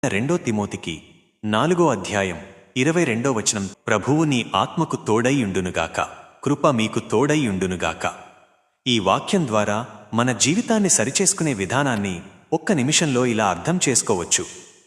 రెండో తిమోతికి 4వ అధ్యాయం 22వ వచనం. ప్రభువు నీ ఆత్మకు తోడైయుండునుగాక, కృప మీకు తోడైయుండునుగాక. ఈ వాక్యం ద్వారా మన జీవితాన్ని సరిచేసుకునే విధానాన్ని ఒక్క నిమిషంలో ఇలా అర్థం చేసుకోవచ్చు.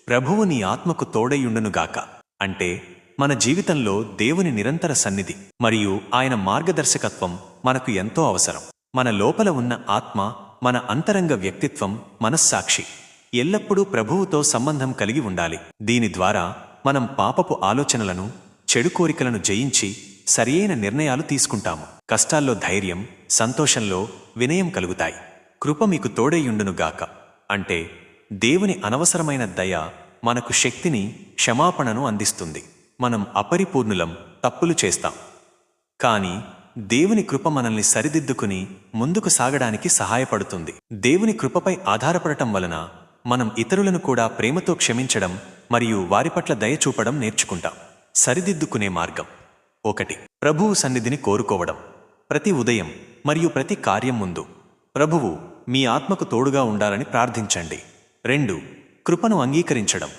ప్రభువు నీ ఆత్మకు తోడైయుండునుగాక అంటే మన జీవితంలో దేవుని నిరంతర సన్నిధి మరియు ఆయన మార్గదర్శకత్వం మనకు ఎంతో అవసరం. మన లోపల ఉన్న ఆత్మ, మన అంతరంగ వ్యక్తిత్వం, మనస్సాక్షి ఎల్లప్పుడూ ప్రభువుతో సంబంధం కలిగి ఉండాలి. దీని ద్వారా మనం పాపపు ఆలోచనలను, చెడు కోరికలను జయించి సరియైన నిర్ణయాలు తీసుకుంటాము. కష్టాల్లో ధైర్యం, సంతోషంలో వినయం కలుగుతాయి. కృప మీకు తోడైయుండునుగాక అంటే దేవుని అనవసరమైన దయ మనకు శక్తిని, క్షమాపణను అందిస్తుంది. మనం అపరిపూర్ణులం, తప్పులు చేస్తాం. కానీ దేవుని కృప మనల్ని సరిదిద్దుకుని ముందుకు సాగడానికి సహాయపడుతుంది. దేవుని కృపపై ఆధారపడటం వలన మనం ఇతరులను కూడా ప్రేమతో క్షమించడం మరియు వారి పట్ల దయ చూపడం నేర్చుకుంటాం. సరిదిద్దుకునే మార్గం 1. ప్రభువు సన్నిధిని కోరుకోవడం. ప్రతి ఉదయం మరియు ప్రతి కార్యం ముందు ప్రభువు మీ ఆత్మకు తోడుగా ఉండాలని ప్రార్థించండి. 2. కృపను అంగీకరించడం.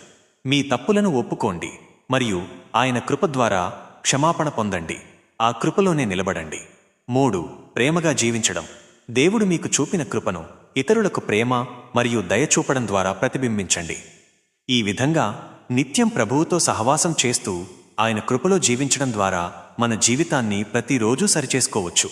మీ తప్పులను ఒప్పుకోండి మరియు ఆయన కృప ద్వారా క్షమాపణ పొందండి. ఆ కృపలోనే నిలబడండి. 3. ప్రేమగా జీవించడం. దేవుడు మీకు చూపిన కృపను ఇతరులకు ప్రేమ మరియు దయ చూపడం ద్వారా ప్రతిబింబించండి. ఈ విధంగా నిత్యం ప్రభువుతో సహవాసం చేస్తూ ఆయన కృపలో జీవించడం ద్వారా మన జీవితాన్ని ప్రతిరోజూ సరిచేసుకోవచ్చు.